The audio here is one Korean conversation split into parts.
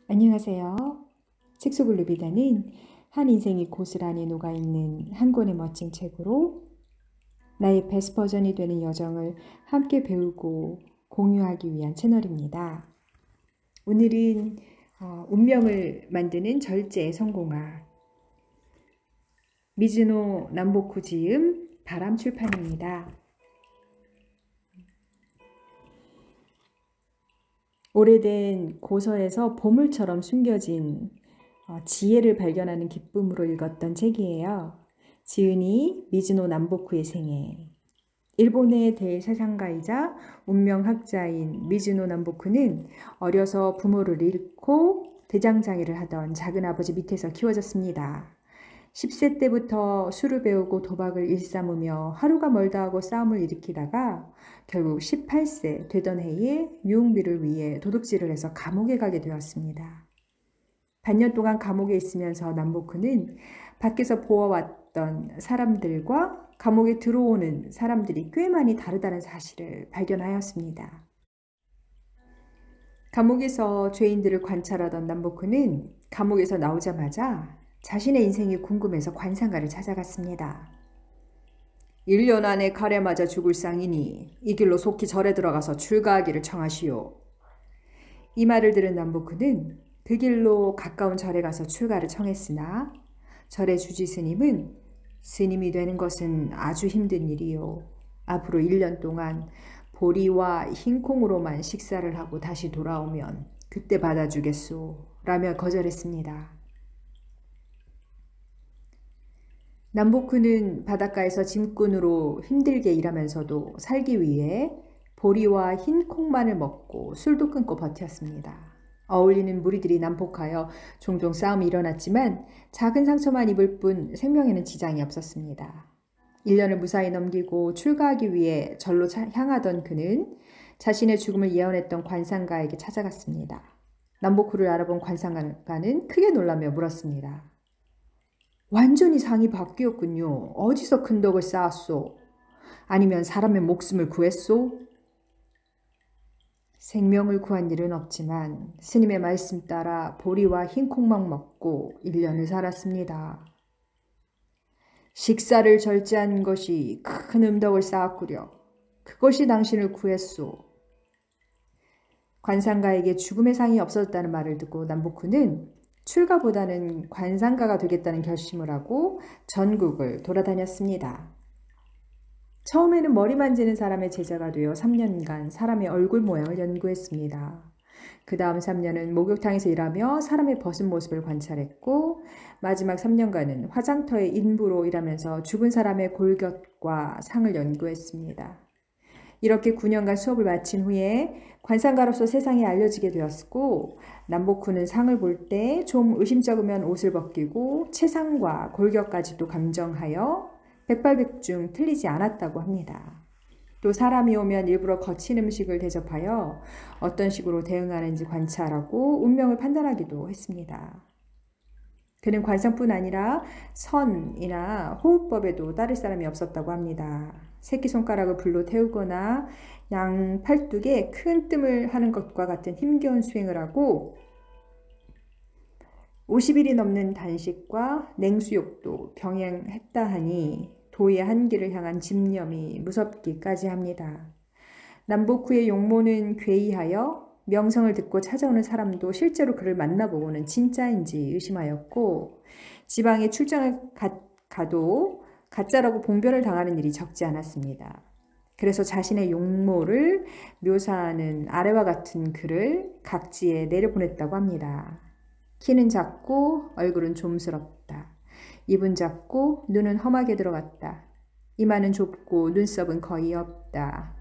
안녕하세요. 책속을 누비다는 한 인생이 고스란히 녹아있는 한 권의 멋진 책으로 나의 베스트 버전이 되는 여정을 함께 배우고 공유하기 위한 채널입니다. 오늘은 운명을 만드는 절제의 성공학, 미즈노 남보쿠 지음, 바람 출판입니다. 오래된 고서에서 보물처럼 숨겨진 지혜를 발견하는 기쁨으로 읽었던 책이에요. 지은이 미즈노 남보쿠의 생애. 일본의 대세상가이자 운명학자인 미즈노 남보쿠는 어려서 부모를 잃고 대장장이를 하던 작은아버지 밑에서 키워졌습니다. 10세 때부터 술을 배우고 도박을 일삼으며 하루가 멀다 하고 싸움을 일으키다가 결국 18세 되던 해에 유흥비를 위해 도둑질을 해서 감옥에 가게 되었습니다. 반년 동안 감옥에 있으면서 남보쿠는 밖에서 보아왔던 사람들과 감옥에 들어오는 사람들이 꽤 많이 다르다는 사실을 발견하였습니다. 감옥에서 죄인들을 관찰하던 남보쿠는 감옥에서 나오자마자 자신의 인생이 궁금해서 관상가를 찾아갔습니다. 1년 안에 칼에 맞아 죽을 상이니 이 길로 속히 절에 들어가서 출가하기를 청하시오. 이 말을 들은 남보쿠는 그 길로 가까운 절에 가서 출가를 청했으나 절의 주지 스님은 스님이 되는 것은 아주 힘든 일이요. 앞으로 1년 동안 보리와 흰콩으로만 식사를 하고 다시 돌아오면 그때 받아주겠소. 라며 거절했습니다. 남보쿠는 바닷가에서 짐꾼으로 힘들게 일하면서도 살기 위해 보리와 흰 콩만을 먹고 술도 끊고 버텼습니다. 어울리는 무리들이 난폭하여 종종 싸움이 일어났지만 작은 상처만 입을 뿐 생명에는 지장이 없었습니다. 1년을 무사히 넘기고 출가하기 위해 절로 향하던 그는 자신의 죽음을 예언했던 관상가에게 찾아갔습니다. 남보쿠를 알아본 관상가는 크게 놀라며 물었습니다. 완전히 상이 바뀌었군요. 어디서 큰 덕을 쌓았소? 아니면 사람의 목숨을 구했소? 생명을 구한 일은 없지만 스님의 말씀 따라 보리와 흰 콩만 먹고 1년을 살았습니다. 식사를 절제한 것이 큰 음덕을 쌓았구려. 그것이 당신을 구했소. 관상가에게 죽음의 상이 없었다는 말을 듣고 남보쿠는 출가보다는 관상가가 되겠다는 결심을 하고 전국을 돌아다녔습니다. 처음에는 머리 만지는 사람의 제자가 되어 3년간 사람의 얼굴 모양을 연구했습니다. 그 다음 3년은 목욕탕에서 일하며 사람의 벗은 모습을 관찰했고 마지막 3년간은 화장터의 인부로 일하면서 죽은 사람의 골격과 상을 연구했습니다. 이렇게 9년간 수업을 마친 후에 관상가로서 세상에 알려지게 되었고 남보쿠는 상을 볼 때 좀 의심쩍으면 옷을 벗기고 체상과 골격까지도 감정하여 백발백중 틀리지 않았다고 합니다. 또 사람이 오면 일부러 거친 음식을 대접하여 어떤 식으로 대응하는지 관찰하고 운명을 판단하기도 했습니다. 그는 관상뿐 아니라 선이나 호흡법에도 따를 사람이 없었다고 합니다. 새끼손가락을 불로 태우거나 양 팔뚝에 큰 뜸을 하는 것과 같은 힘겨운 수행을 하고 50일이 넘는 단식과 냉수욕도 병행했다 하니 도의 한계를 향한 집념이 무섭기까지 합니다. 남보쿠의 용모는 괴이하여 명성을 듣고 찾아오는 사람도 실제로 그를 만나보고는 진짜인지 의심하였고 지방에 출장을 가도 가짜라고 봉변을 당하는 일이 적지 않았습니다. 그래서 자신의 용모를 묘사하는 아래와 같은 글을 각지에 내려보냈다고 합니다. 키는 작고 얼굴은 좀스럽다. 입은 작고 눈은 험하게 들어갔다. 이마는 좁고 눈썹은 거의 없다.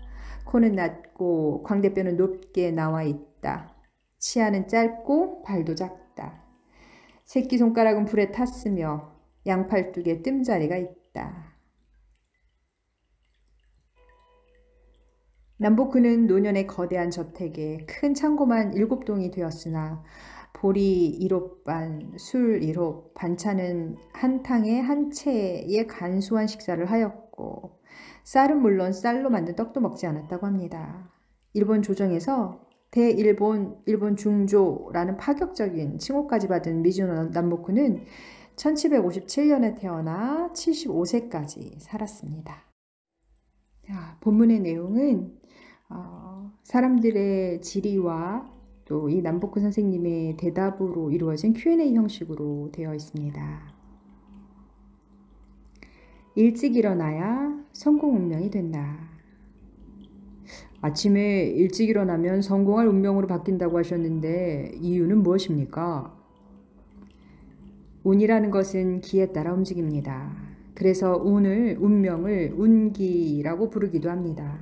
코는 낮고 광대뼈는 높게 나와 있다. 치아는 짧고 발도 작다. 새끼손가락은 불에 탔으며 양팔뚝에 뜸자리가 있다. 남보쿠는 노년의 거대한 저택에 큰 창고만 7동이 되었으나 보리 1홉반, 술 1홉, 반찬은 한 탕에 한 채의 간소한 식사를 하였고 쌀은 물론 쌀로 만든 떡도 먹지 않았다고 합니다. 일본 조정에서 일본 중조라는 파격적인 칭호까지 받은 미즈노 남보쿠는 1757년에 태어나 75세까지 살았습니다. 본문의 내용은 사람들의 질의와 또 이 남보쿠 선생님의 대답으로 이루어진 Q&A 형식으로 되어 있습니다. 일찍 일어나야 성공 운명이 된다. 아침에 일찍 일어나면 성공할 운명으로 바뀐다고 하셨는데 이유는 무엇입니까? 운이라는 것은 기에 따라 움직입니다. 그래서 운명을 운기라고 부르기도 합니다.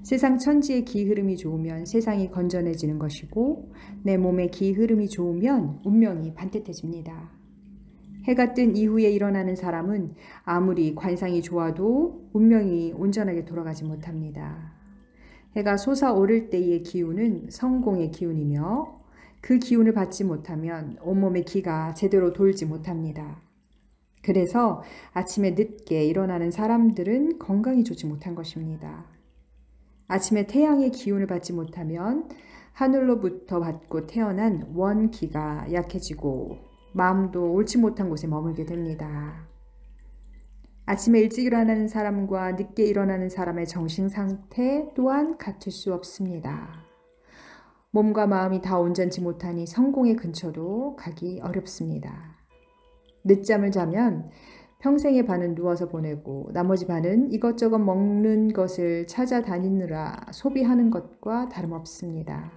세상 천지의 기 흐름이 좋으면 세상이 건전해지는 것이고 내 몸의 기 흐름이 좋으면 운명이 반듯해집니다. 해가 뜬 이후에 일어나는 사람은 아무리 관상이 좋아도 운명이 온전하게 돌아가지 못합니다. 해가 솟아오를 때의 기운은 성공의 기운이며 그 기운을 받지 못하면 온몸의 기가 제대로 돌지 못합니다. 그래서 아침에 늦게 일어나는 사람들은 건강이 좋지 못한 것입니다. 아침에 태양의 기운을 받지 못하면 하늘로부터 받고 태어난 원기가 약해지고 마음도 옳지 못한 곳에 머물게 됩니다. 아침에 일찍 일어나는 사람과 늦게 일어나는 사람의 정신 상태 또한 같을 수 없습니다. 몸과 마음이 다 온전치 못하니 성공의 근처도 가기 어렵습니다. 늦잠을 자면 평생의 반은 누워서 보내고 나머지 반은 이것저것 먹는 것을 찾아다니느라 소비하는 것과 다름없습니다.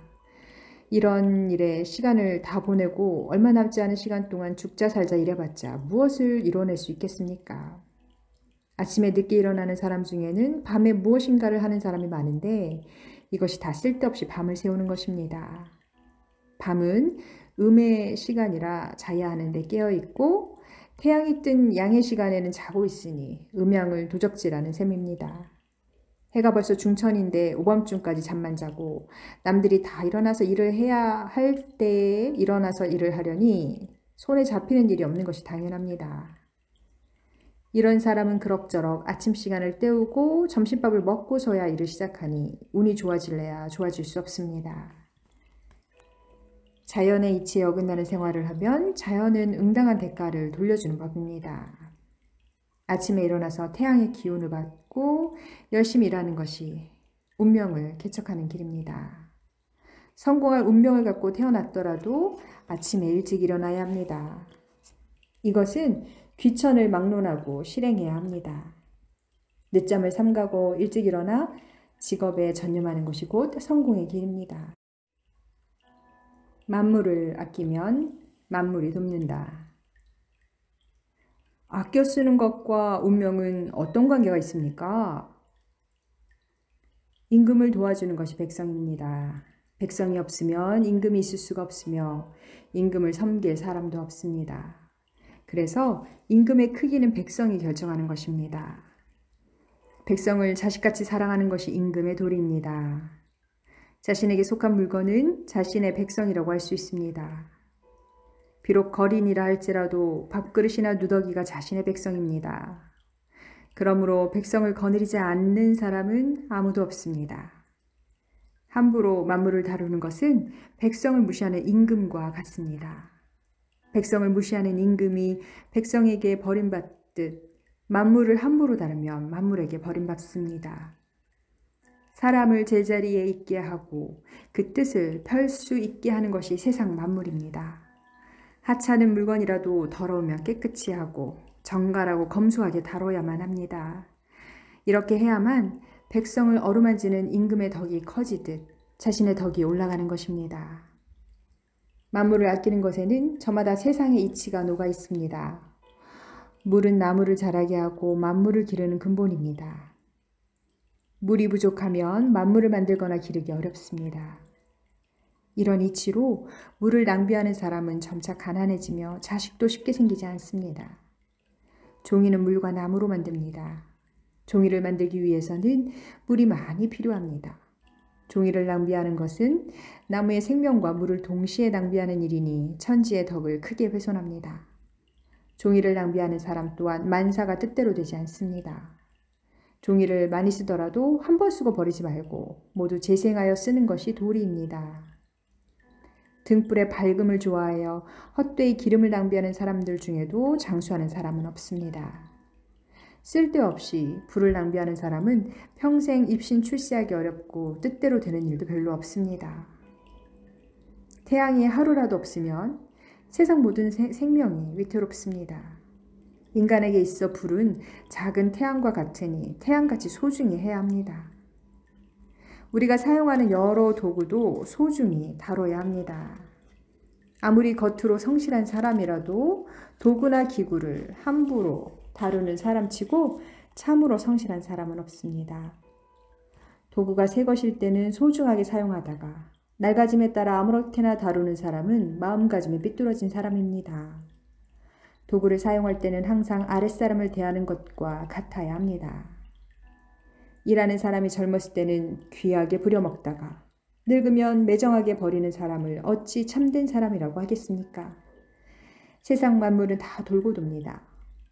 이런 일에 시간을 다 보내고 얼마 남지 않은 시간 동안 죽자 살자 일해봤자 무엇을 이뤄낼 수 있겠습니까? 아침에 늦게 일어나는 사람 중에는 밤에 무엇인가를 하는 사람이 많은데 이것이 다 쓸데없이 밤을 새우는 것입니다. 밤은 음의 시간이라 자야 하는데 깨어있고 태양이 뜬 양의 시간에는 자고 있으니 음양을 도적질하는 셈입니다. 해가 벌써 중천인데 오밤중까지 잠만 자고 남들이 다 일어나서 일을 해야 할 때에 일어나서 일을 하려니 손에 잡히는 일이 없는 것이 당연합니다. 이런 사람은 그럭저럭 아침 시간을 때우고 점심밥을 먹고서야 일을 시작하니 운이 좋아질래야 좋아질 수 없습니다. 자연의 이치에 어긋나는 생활을 하면 자연은 응당한 대가를 돌려주는 법입니다. 아침에 일어나서 태양의 기운을 받고 열심히 일하는 것이 운명을 개척하는 길입니다. 성공할 운명을 갖고 태어났더라도 아침에 일찍 일어나야 합니다. 이것은 귀천을 막론하고 실행해야 합니다. 늦잠을 삼가고 일찍 일어나 직업에 전념하는 것이 곧 성공의 길입니다. 만물을 아끼면 만물이 돕는다. 아껴 쓰는 것과 운명은 어떤 관계가 있습니까? 임금을 도와주는 것이 백성입니다. 백성이 없으면 임금이 있을 수가 없으며 임금을 섬길 사람도 없습니다. 그래서 임금의 크기는 백성이 결정하는 것입니다. 백성을 자식같이 사랑하는 것이 임금의 도리입니다. 자신에게 속한 물건은 자신의 백성이라고 할 수 있습니다. 비록 거린이라 할지라도 밥그릇이나 누더기가 자신의 백성입니다. 그러므로 백성을 거느리지 않는 사람은 아무도 없습니다. 함부로 만물을 다루는 것은 백성을 무시하는 임금과 같습니다. 백성을 무시하는 임금이 백성에게 버림받듯 만물을 함부로 다루면 만물에게 버림받습니다. 사람을 제자리에 있게 하고 그 뜻을 펼 수 있게 하는 것이 세상 만물입니다. 하찮은 물건이라도 더러우면 깨끗이 하고 정갈하고 검소하게 다뤄야만 합니다. 이렇게 해야만 백성을 어루만지는 임금의 덕이 커지듯 자신의 덕이 올라가는 것입니다. 만물을 아끼는 것에는 저마다 세상의 이치가 녹아 있습니다. 물은 나무를 자라게 하고 만물을 기르는 근본입니다. 물이 부족하면 만물을 만들거나 기르기 어렵습니다. 이런 이치로 물을 낭비하는 사람은 점차 가난해지며 자식도 쉽게 생기지 않습니다. 종이는 물과 나무로 만듭니다. 종이를 만들기 위해서는 물이 많이 필요합니다. 종이를 낭비하는 것은 나무의 생명과 물을 동시에 낭비하는 일이니 천지의 덕을 크게 훼손합니다. 종이를 낭비하는 사람 또한 만사가 뜻대로 되지 않습니다. 종이를 많이 쓰더라도 한 번 쓰고 버리지 말고 모두 재생하여 쓰는 것이 도리입니다. 등불의 밝음을 좋아하여 헛되이 기름을 낭비하는 사람들 중에도 장수하는 사람은 없습니다. 쓸데없이 불을 낭비하는 사람은 평생 입신 출세하기 어렵고 뜻대로 되는 일도 별로 없습니다. 태양이 하루라도 없으면 세상 모든 생명이 위태롭습니다. 인간에게 있어 불은 작은 태양과 같으니 태양같이 소중히 해야 합니다. 우리가 사용하는 여러 도구도 소중히 다뤄야 합니다. 아무리 겉으로 성실한 사람이라도 도구나 기구를 함부로 다루는 사람치고 참으로 성실한 사람은 없습니다. 도구가 새 것일 때는 소중하게 사용하다가 낡아짐에 따라 아무렇게나 다루는 사람은 마음가짐이 삐뚤어진 사람입니다. 도구를 사용할 때는 항상 아랫사람을 대하는 것과 같아야 합니다. 일하는 사람이 젊었을 때는 귀하게 부려먹다가 늙으면 매정하게 버리는 사람을 어찌 참된 사람이라고 하겠습니까? 세상 만물은 다 돌고 돕니다.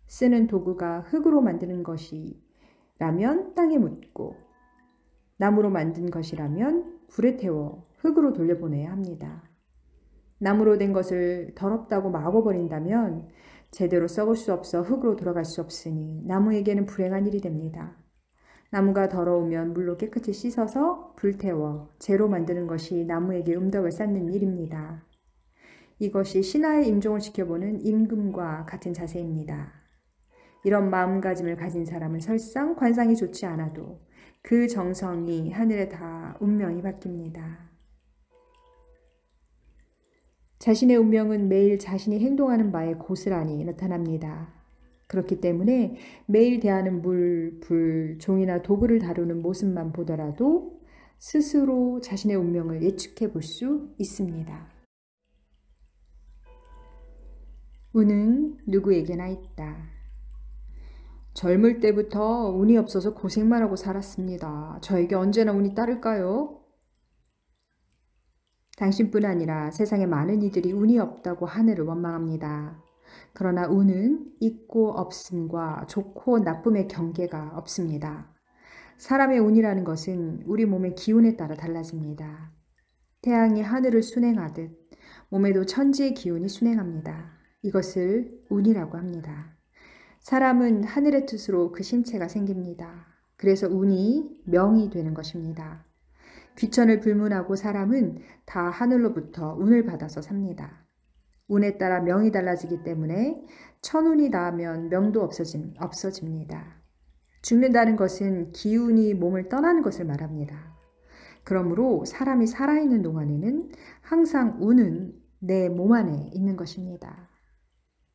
쓰는 도구가 흙으로 만드는 것이라면 땅에 묻고 나무로 만든 것이라면 불에 태워 흙으로 돌려보내야 합니다. 나무로 된 것을 더럽다고 마구 버린다면 제대로 썩을 수 없어 흙으로 돌아갈 수 없으니 나무에게는 불행한 일이 됩니다. 나무가 더러우면 물로 깨끗이 씻어서 불태워 재로 만드는 것이 나무에게 음덕을 쌓는 일입니다. 이것이 신하의 임종을 지켜보는 임금과 같은 자세입니다. 이런 마음가짐을 가진 사람은 설상 관상이 좋지 않아도 그 정성이 하늘에 닿아 운명이 바뀝니다. 자신의 운명은 매일 자신이 행동하는 바에 고스란히 나타납니다. 그렇기 때문에 매일 대하는 물, 불, 종이나 도구를 다루는 모습만 보더라도 스스로 자신의 운명을 예측해 볼 수 있습니다. 운은 누구에게나 있다. 젊을 때부터 운이 없어서 고생만 하고 살았습니다. 저에게 언제나 운이 따를까요? 당신뿐 아니라 세상의 많은 이들이 운이 없다고 하늘을 원망합니다. 그러나 운은 있고 없음과 좋고 나쁨의 경계가 없습니다. 사람의 운이라는 것은 우리 몸의 기운에 따라 달라집니다. 태양이 하늘을 순행하듯 몸에도 천지의 기운이 순행합니다. 이것을 운이라고 합니다. 사람은 하늘의 뜻으로 그 신체가 생깁니다. 그래서 운이 명이 되는 것입니다. 귀천을 불문하고 사람은 다 하늘로부터 운을 받아서 삽니다. 운에 따라 명이 달라지기 때문에 천운이 닿으면 명도 없어집니다. 죽는다는 것은 기운이 몸을 떠나는 것을 말합니다. 그러므로 사람이 살아있는 동안에는 항상 운은 내 몸 안에 있는 것입니다.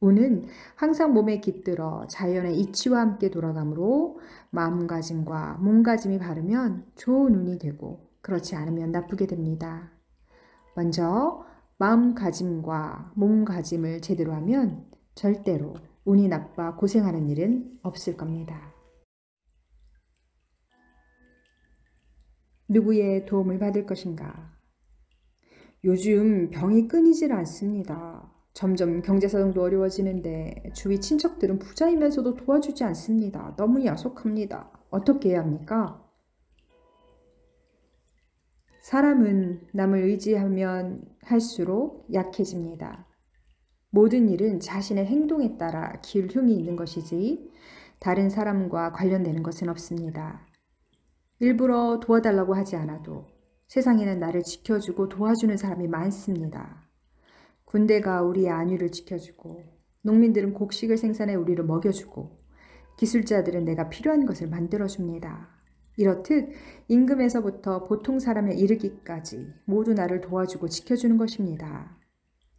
운은 항상 몸에 깃들어 자연의 이치와 함께 돌아가므로 마음가짐과 몸가짐이 바르면 좋은 운이 되고 그렇지 않으면 나쁘게 됩니다. 먼저 마음가짐과 몸가짐을 제대로 하면 절대로 운이 나빠 고생하는 일은 없을 겁니다. 누구의 도움을 받을 것인가? 요즘 병이 끊이질 않습니다. 점점 경제사정도 어려워지는데 주위 친척들은 부자이면서도 도와주지 않습니다. 너무 야속합니다. 어떻게 해야 합니까? 사람은 남을 의지하면 할수록 약해집니다. 모든 일은 자신의 행동에 따라 기울흉이 있는 것이지 다른 사람과 관련되는 것은 없습니다. 일부러 도와달라고 하지 않아도 세상에는 나를 지켜주고 도와주는 사람이 많습니다. 군대가 우리의 안위를 지켜주고 농민들은 곡식을 생산해 우리를 먹여주고 기술자들은 내가 필요한 것을 만들어줍니다. 이렇듯 임금에서부터 보통 사람에 이르기까지 모두 나를 도와주고 지켜주는 것입니다.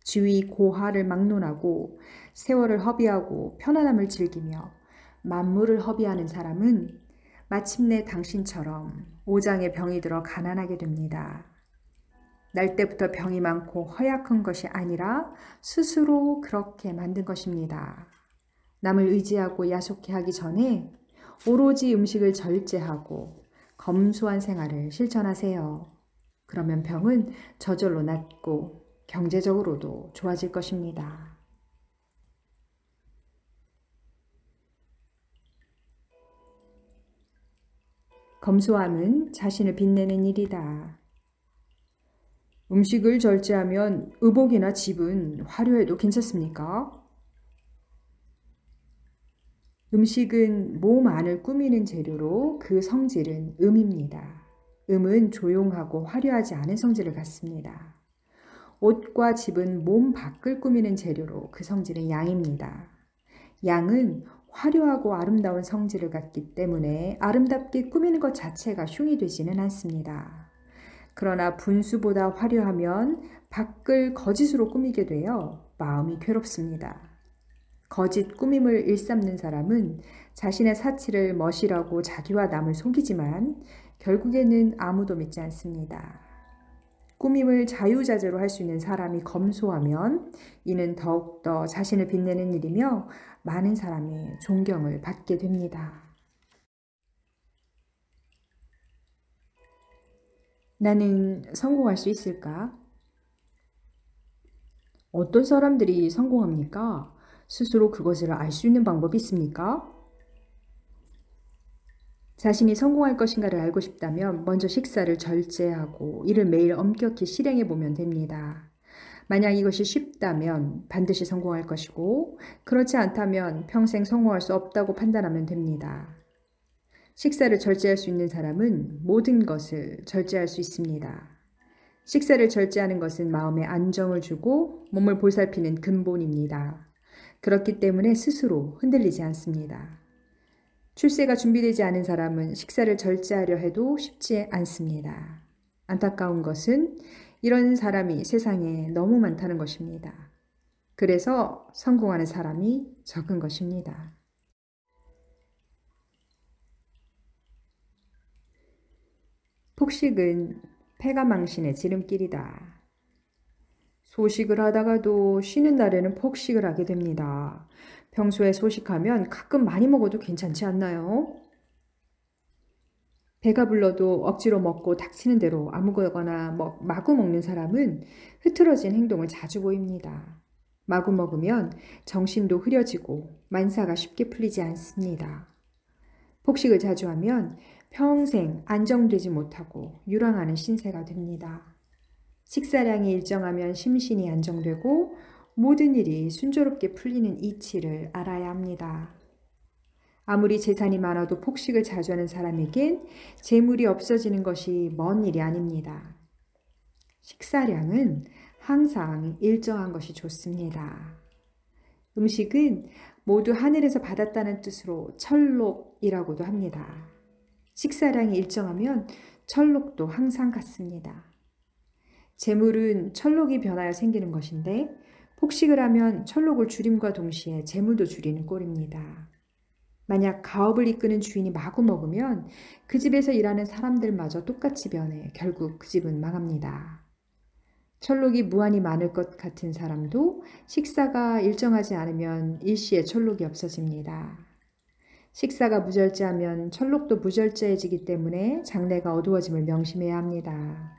지위 고하를 막론하고 세월을 허비하고 편안함을 즐기며 만물을 허비하는 사람은 마침내 당신처럼 오장에 병이 들어 가난하게 됩니다. 날 때부터 병이 많고 허약한 것이 아니라 스스로 그렇게 만든 것입니다. 남을 의지하고 야속해 하기 전에 오로지 음식을 절제하고 검소한 생활을 실천하세요. 그러면 병은 저절로 낫고 경제적으로도 좋아질 것입니다. 검소함은 자신을 빛내는 일이다. 음식을 절제하면 의복이나 집은 화려해도 괜찮습니까? 음식은 몸 안을 꾸미는 재료로 그 성질은 음입니다. 음은 조용하고 화려하지 않은 성질을 갖습니다. 옷과 집은 몸 밖을 꾸미는 재료로 그 성질은 양입니다. 양은 화려하고 아름다운 성질을 갖기 때문에 아름답게 꾸미는 것 자체가 흉이 되지는 않습니다. 그러나 분수보다 화려하면 밖을 거짓으로 꾸미게 되어 마음이 괴롭습니다. 거짓 꾸밈을 일삼는 사람은 자신의 사치를 멋이라고 자기와 남을 속이지만 결국에는 아무도 믿지 않습니다. 꾸밈을 자유자재로 할 수 있는 사람이 검소하면 이는 더욱더 자신을 빛내는 일이며 많은 사람의 존경을 받게 됩니다. 나는 성공할 수 있을까? 어떤 사람들이 성공합니까? 스스로 그것을 알 수 있는 방법이 있습니까? 자신이 성공할 것인가를 알고 싶다면 먼저 식사를 절제하고 이를 매일 엄격히 실행해 보면 됩니다. 만약 이것이 쉽다면 반드시 성공할 것이고 그렇지 않다면 평생 성공할 수 없다고 판단하면 됩니다. 식사를 절제할 수 있는 사람은 모든 것을 절제할 수 있습니다. 식사를 절제하는 것은 마음에 안정을 주고 몸을 보살피는 근본입니다. 그렇기 때문에 스스로 흔들리지 않습니다. 출세가 준비되지 않은 사람은 식사를 절제하려 해도 쉽지 않습니다. 안타까운 것은 이런 사람이 세상에 너무 많다는 것입니다. 그래서 성공하는 사람이 적은 것입니다. 폭식은 패가망신의 지름길이다. 소식을 하다가도 쉬는 날에는 폭식을 하게 됩니다. 평소에 소식하면 가끔 많이 먹어도 괜찮지 않나요? 배가 불러도 억지로 먹고 닥치는 대로 아무거나 마구 먹는 사람은 흐트러진 행동을 자주 보입니다. 마구 먹으면 정신도 흐려지고 만사가 쉽게 풀리지 않습니다. 폭식을 자주 하면 평생 안정되지 못하고 유랑하는 신세가 됩니다. 식사량이 일정하면 심신이 안정되고 모든 일이 순조롭게 풀리는 이치를 알아야 합니다. 아무리 재산이 많아도 폭식을 자주 하는 사람에겐 재물이 없어지는 것이 먼 일이 아닙니다. 식사량은 항상 일정한 것이 좋습니다. 음식은 모두 하늘에서 받았다는 뜻으로 철록이라고도 합니다. 식사량이 일정하면 철록도 항상 같습니다. 재물은 철록이 변하여 생기는 것인데 폭식을 하면 철록을 줄임과 동시에 재물도 줄이는 꼴입니다. 만약 가업을 이끄는 주인이 마구 먹으면 그 집에서 일하는 사람들마저 똑같이 변해 결국 그 집은 망합니다. 철록이 무한히 많을 것 같은 사람도 식사가 일정하지 않으면 일시에 철록이 없어집니다. 식사가 무절제하면 철록도 무절제해지기 때문에 장래가 어두워짐을 명심해야 합니다.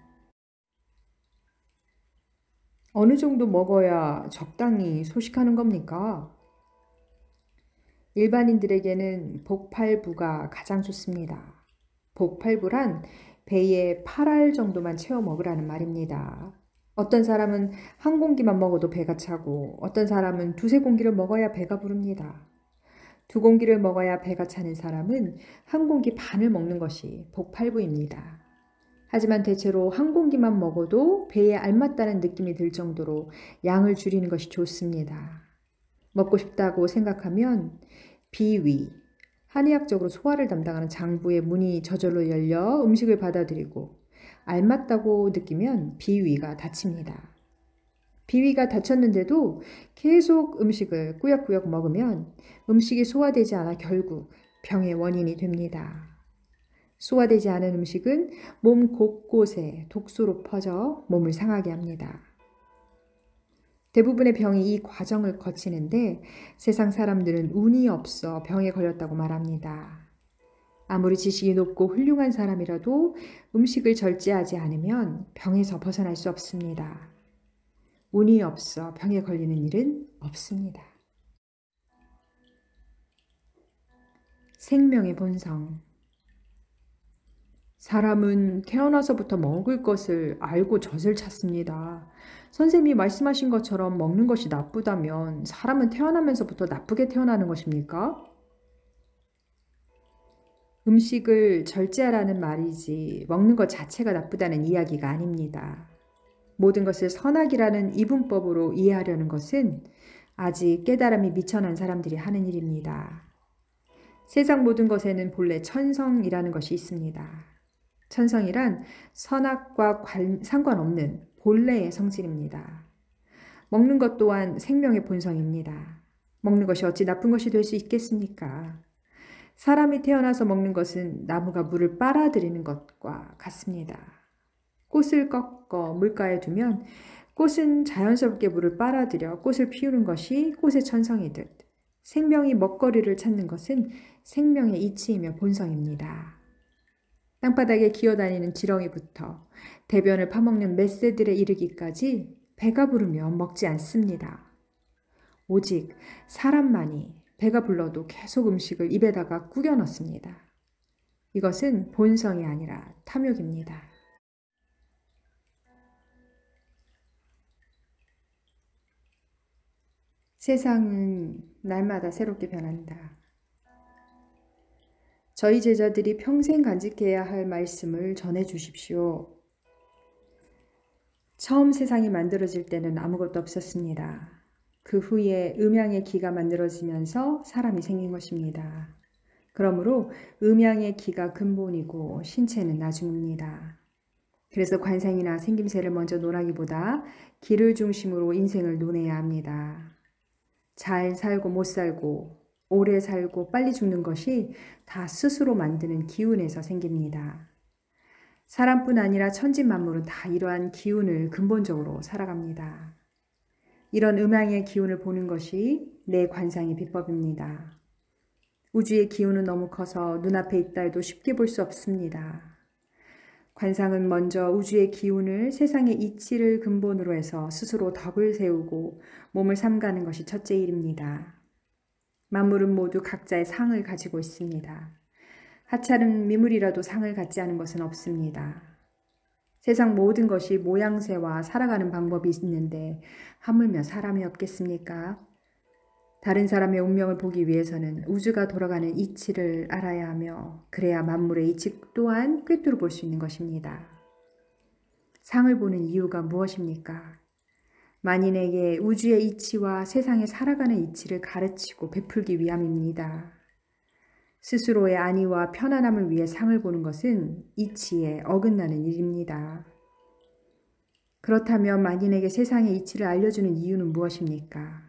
어느 정도 먹어야 적당히 소식하는 겁니까? 일반인들에게는 복팔부가 가장 좋습니다. 복팔부란 배에 8알 정도만 채워 먹으라는 말입니다. 어떤 사람은 한 공기만 먹어도 배가 차고 어떤 사람은 두세 공기를 먹어야 배가 부릅니다. 두 공기를 먹어야 배가 차는 사람은 한 공기 반을 먹는 것이 복팔부입니다. 하지만 대체로 한 공기만 먹어도 배에 알맞다는 느낌이 들 정도로 양을 줄이는 것이 좋습니다. 먹고 싶다고 생각하면 비위, 한의학적으로 소화를 담당하는 장부의 문이 저절로 열려 음식을 받아들이고 알맞다고 느끼면 비위가 닫힙니다. 비위가 닫혔는데도 계속 음식을 꾸역꾸역 먹으면 음식이 소화되지 않아 결국 병의 원인이 됩니다. 소화되지 않은 음식은 몸 곳곳에 독소로 퍼져 몸을 상하게 합니다. 대부분의 병이 이 과정을 거치는데 세상 사람들은 운이 없어 병에 걸렸다고 말합니다. 아무리 지식이 높고 훌륭한 사람이라도 음식을 절제하지 않으면 병에서 벗어날 수 없습니다. 운이 없어 병에 걸리는 일은 없습니다. 생명의 본성. 사람은 태어나서부터 먹을 것을 알고 젖을 찾습니다. 선생님이 말씀하신 것처럼 먹는 것이 나쁘다면 사람은 태어나면서부터 나쁘게 태어나는 것입니까? 음식을 절제하라는 말이지 먹는 것 자체가 나쁘다는 이야기가 아닙니다. 모든 것을 선악이라는 이분법으로 이해하려는 것은 아직 깨달음이 미천한 사람들이 하는 일입니다. 세상 모든 것에는 본래 천성이라는 것이 있습니다. 천성이란 선악과 상관없는 본래의 성질입니다. 먹는 것 또한 생명의 본성입니다. 먹는 것이 어찌 나쁜 것이 될 수 있겠습니까? 사람이 태어나서 먹는 것은 나무가 물을 빨아들이는 것과 같습니다. 꽃을 꺾어 물가에 두면 꽃은 자연스럽게 물을 빨아들여 꽃을 피우는 것이 꽃의 천성이듯 생명이 먹거리를 찾는 것은 생명의 이치이며 본성입니다. 땅바닥에 기어다니는 지렁이부터 대변을 파먹는 멧새들에 이르기까지 배가 부르면 먹지 않습니다. 오직 사람만이 배가 불러도 계속 음식을 입에다가 꾸겨 넣습니다. 이것은 본성이 아니라 탐욕입니다. 세상은 날마다 새롭게 변한다. 저희 제자들이 평생 간직해야 할 말씀을 전해 주십시오. 처음 세상이 만들어질 때는 아무것도 없었습니다. 그 후에 음양의 기가 만들어지면서 사람이 생긴 것입니다. 그러므로 음양의 기가 근본이고 신체는 나중입니다. 그래서 관상이나 생김새를 먼저 논하기보다 기를 중심으로 인생을 논해야 합니다. 잘 살고 못 살고 오래 살고 빨리 죽는 것이 다 스스로 만드는 기운에서 생깁니다. 사람뿐 아니라 천지만물은 다 이러한 기운을 근본적으로 살아갑니다. 이런 음양의 기운을 보는 것이 내 관상의 비법입니다. 우주의 기운은 너무 커서 눈앞에 있다 해도 쉽게 볼 수 없습니다. 관상은 먼저 우주의 기운을 세상의 이치를 근본으로 해서 스스로 덕을 세우고 몸을 삼가는 것이 첫째 일입니다. 만물은 모두 각자의 상을 가지고 있습니다. 하찮은 미물이라도 상을 갖지 않은 것은 없습니다. 세상 모든 것이 모양새와 살아가는 방법이 있는데 하물며 사람이 없겠습니까? 다른 사람의 운명을 보기 위해서는 우주가 돌아가는 이치를 알아야 하며 그래야 만물의 이치 또한 꿰뚫어 볼 수 있는 것입니다. 상을 보는 이유가 무엇입니까? 만인에게 우주의 이치와 세상에 살아가는 이치를 가르치고 베풀기 위함입니다. 스스로의 안위와 편안함을 위해 상을 보는 것은 이치에 어긋나는 일입니다. 그렇다면 만인에게 세상의 이치를 알려주는 이유는 무엇입니까?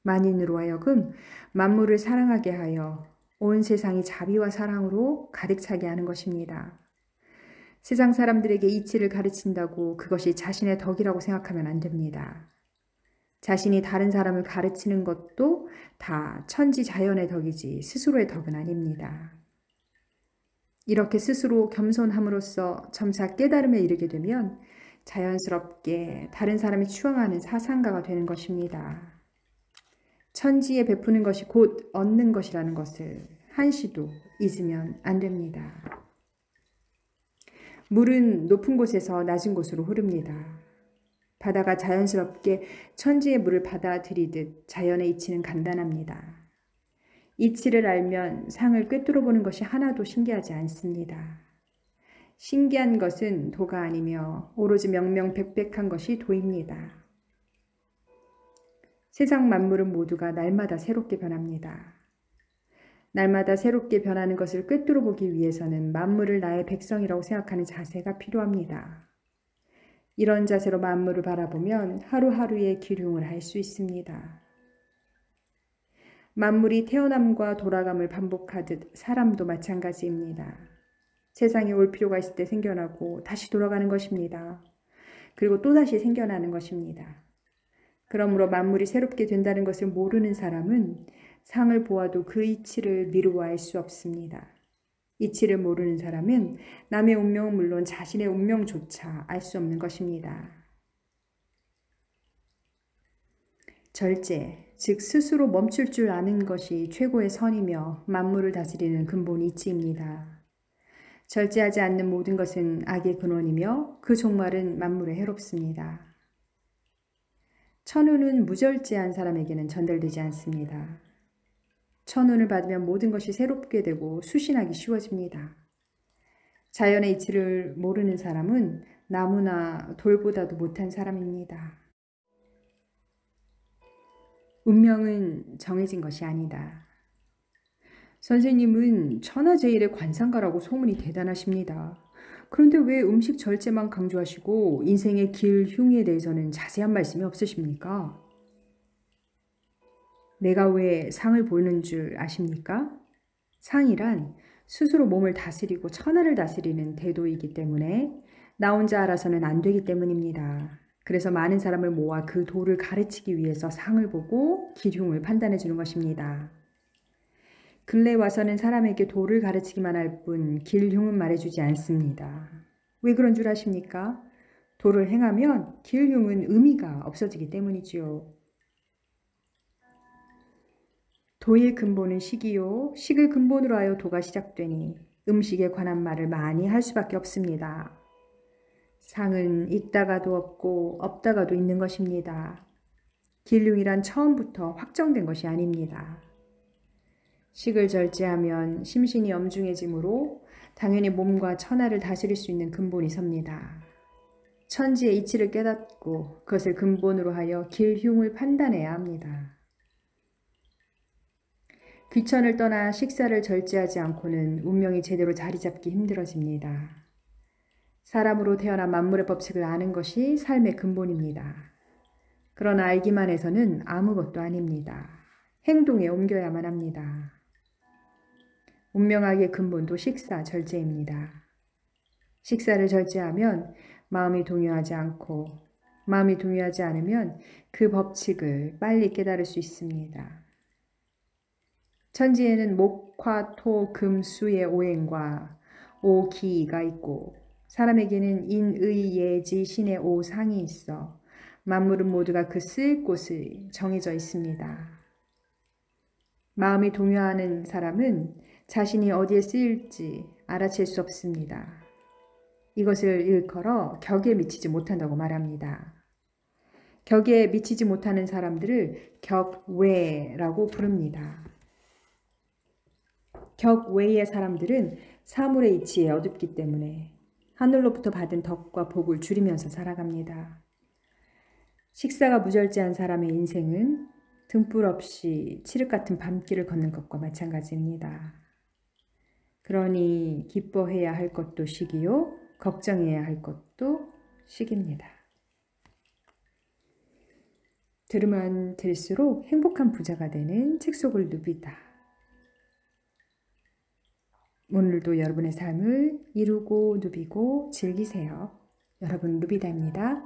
만인으로 하여금 만물을 사랑하게 하여 온 세상이 자비와 사랑으로 가득 차게 하는 것입니다. 세상 사람들에게 이치를 가르친다고 그것이 자신의 덕이라고 생각하면 안 됩니다. 자신이 다른 사람을 가르치는 것도 다 천지 자연의 덕이지 스스로의 덕은 아닙니다. 이렇게 스스로 겸손함으로써 점차 깨달음에 이르게 되면 자연스럽게 다른 사람이 추앙하는 사상가가 되는 것입니다. 천지에 베푸는 것이 곧 얻는 것이라는 것을 한시도 잊으면 안 됩니다. 물은 높은 곳에서 낮은 곳으로 흐릅니다. 바다가 자연스럽게 천지의 물을 받아들이듯 자연의 이치는 간단합니다. 이치를 알면 상을 꿰뚫어 보는 것이 하나도 신기하지 않습니다. 신기한 것은 도가 아니며 오로지 명명백백한 것이 도입니다. 세상 만물은 모두가 날마다 새롭게 변합니다. 날마다 새롭게 변하는 것을 꿰뚫어 보기 위해서는 만물을 나의 백성이라고 생각하는 자세가 필요합니다. 이런 자세로 만물을 바라보면 하루하루의 기륭을 할 수 있습니다. 만물이 태어남과 돌아감을 반복하듯 사람도 마찬가지입니다. 세상에 올 필요가 있을 때 생겨나고 다시 돌아가는 것입니다. 그리고 또다시 생겨나는 것입니다. 그러므로 만물이 새롭게 된다는 것을 모르는 사람은 상을 보아도 그 이치를 미루어 알 수 없습니다. 이치를 모르는 사람은 남의 운명은 물론 자신의 운명조차 알 수 없는 것입니다. 절제, 즉 스스로 멈출 줄 아는 것이 최고의 선이며 만물을 다스리는 근본 이치입니다. 절제하지 않는 모든 것은 악의 근원이며 그 종말은 만물에 해롭습니다. 천운은 무절제한 사람에게는 전달되지 않습니다. 천운을 받으면 모든 것이 새롭게 되고 수신하기 쉬워집니다. 자연의 이치를 모르는 사람은 나무나 돌보다도 못한 사람입니다. 운명은 정해진 것이 아니다. 선생님은 천하제일의 관상가라고 소문이 대단하십니다. 그런데 왜 음식 절제만 강조하시고 인생의 길, 흉에 대해서는 자세한 말씀이 없으십니까? 내가 왜 상을 보는 줄 아십니까? 상이란 스스로 몸을 다스리고 천하를 다스리는 대도이기 때문에 나 혼자 알아서는 안 되기 때문입니다. 그래서 많은 사람을 모아 그 도를 가르치기 위해서 상을 보고 기흉을 판단해 주는 것입니다. 근래 와서는 사람에게 도를 가르치기만 할 뿐 길흉은 말해주지 않습니다. 왜 그런 줄 아십니까? 도를 행하면 길흉은 의미가 없어지기 때문이지요. 도의 근본은 식이요. 식을 근본으로 하여 도가 시작되니 음식에 관한 말을 많이 할 수밖에 없습니다. 상은 있다가도 없고 없다가도 있는 것입니다. 길흉이란 처음부터 확정된 것이 아닙니다. 식을 절제하면 심신이 엄중해지므로 당연히 몸과 천하를 다스릴 수 있는 근본이 섭니다. 천지의 이치를 깨닫고 그것을 근본으로 하여 길흉을 판단해야 합니다. 귀천을 떠나 식사를 절제하지 않고는 운명이 제대로 자리 잡기 힘들어집니다. 사람으로 태어나 만물의 법칙을 아는 것이 삶의 근본입니다. 그러나 알기만 해서는 아무것도 아닙니다. 행동에 옮겨야만 합니다. 운명학의 근본도 식사 절제입니다. 식사를 절제하면 마음이 동요하지 않고 마음이 동요하지 않으면 그 법칙을 빨리 깨달을 수 있습니다. 천지에는 목, 화, 토, 금, 수의 오행과 오기가 있고 사람에게는 인, 의, 예, 지, 신의 오상이 있어 만물은 모두가 그 쓰일 곳이 정해져 있습니다. 마음이 동요하는 사람은 자신이 어디에 쓰일지 알아챌 수 없습니다. 이것을 일컬어 격에 미치지 못한다고 말합니다. 격에 미치지 못하는 사람들을 격외라고 부릅니다. 격외의 사람들은 사물의 이치에 어둡기 때문에 하늘로부터 받은 덕과 복을 줄이면서 살아갑니다. 식사가 무절제한 사람의 인생은 등불 없이 칠흑 같은 밤길을 걷는 것과 마찬가지입니다. 그러니 기뻐해야 할 것도 식이요, 걱정해야 할 것도 식입니다. 들으면 들을수록 행복한 부자가 되는 책 속을 누비다. 오늘도 여러분의 삶을 이루고 누비고 즐기세요. 여러분 누비다입니다.